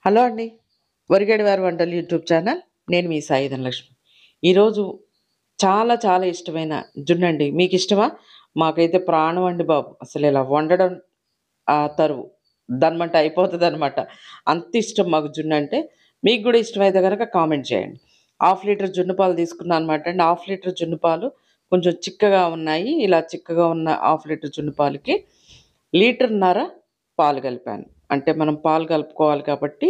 Hello అండి. వరిగడి వారి వంటలు యూట్యూబ్ ఛానల్. నేను మీ సాయి ధనలక్ష్మి. ఈరోజు చాలా చాలా ఇష్టమైన జున్నండి. మీకిష్టమా? మాకైతే ప్రాణం అండి బాబు. అసలిలా వండడం తరువు. దన్మంటే అయిపోతదనమాట. అంత ఇష్టం మాకు జున్నంటే. మీకు గూడా ఇష్టమైతే గనక కామెంట్ చేయండి. హాఫ్ లీటర్ జున్ను పాలు తీసుకున్నా అనమాట అండి. హాఫ్ లీటర్ జున్ను పాలు కొంచెం చిక్కగా ఉన్నాయి. ఇలా చిక్కగా ఉన్న హాఫ్ లీటర్ జున్ను పాలకి లీటర్‌న్నర పాలు కలిపాను. అంటే మనం పాలు కలుపుకోవాలి కాబట్టి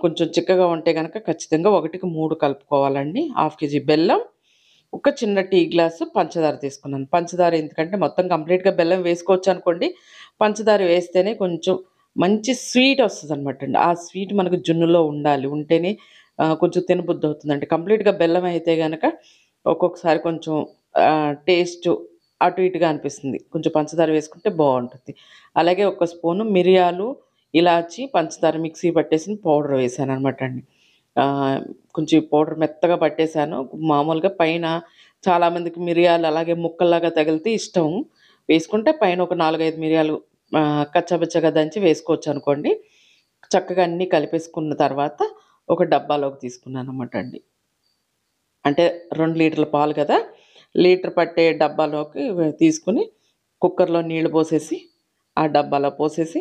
కొంచెం చిక్కగా ఉంటే గనక ఖచ్చితంగా 1కి 3 కలుపుకోవాలండి. హాఫ్ కేజీ బెల్లం, ఒక చిన్న టీ గ్లాసు పంచదార తీసుకున్నాను. పంచదార ఎందుకంటే మొత్తం కంప్లీట్‌గా బెల్లం వేసుకోవచ్చనుకోండి. పంచదార వేస్తేనే కొంచెం మంచి స్వీట్ ఒస్తదనమాటండి. ఆ స్వీట్ మనకు జున్నులో ఉండాలి. ఉంటేనే కొంచెం తినబుద్దవుతుందండి. కంప్లీట్‌గా బెల్లం అయితే గనక ఒక్కొక్కసారి కొంచెం టేస్టు అటు ఇటుగా అనిపిస్తుంది. కొంచెం పంచదార వేసుకుంటే బావుంటుంది. అలాగే ఒక స్పూను మిరియాలు, ఇలాచి, పంచదార మిక్సీ పట్టేసిన పౌడర్ వేశాననమాట అండి. ఆహ్, కొంచెం ఈ పౌడర్ మెత్తగా పట్టేసాను. మామూలుగా పైన చాలామందికి మిరియాలు అలాగే ముక్కల్లాగా తగిలితే ఇష్టం. వేసుకుంటే పైన ఒక 4, 5 మిరియాలు కచ్చాపచ్చాగా దంచి వేసుకోవచ్చనుకోండి. చక్కగా అన్నీ కలిపేసుకున్న తర్వాత ఒక డబ్బాలోకి తీసుకున్నాననమాట అండి. అంటే 2 లీటర్ల పాలు కదా! లీటర్ పట్టే డబ్బాలోకి తీసుకొని కుక్కర్‌లో నీళ్లు పోసేసి, ఆ డబ్బాలో పోసేసి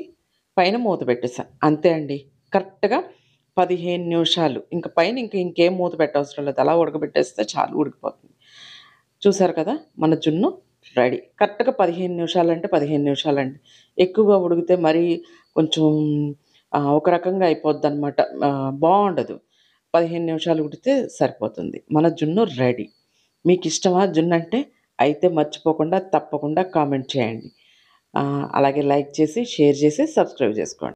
పైన మూత పెట్టేసా. అంతే అండి. కరెక్ట్‌గా 15 నిమిషాలు. ఇంక పైన ఇంకేం మూత పెట్టవసరం లేదు. అలా ఉడకబెట్టేస్తే చాలు ఉడికిపోతుంది. చూసారు కదా! మన జున్ను రెడీ. కరెక్ట్‌గా 15 నిమిషాలంటే 15 నిమిషాలండి. ఎక్కువగా ఉడికితే మరీ కొంచెం ఒక రకంగా అయిపోద్దనమాట. బావుండదు. 15 నిమిషాలు ఉడికితే సరిపోతుంది. మన జున్ను రెడీ. మీకిష్టమా జున్నంటే? అయితే మర్చిపోకుండా తప్పకుండా కామెంట్ చేయండి. అలాగే లైక్ చేసి, షేర్ చేసి, సబ్స్క్రైబ్ చేసుకోండి.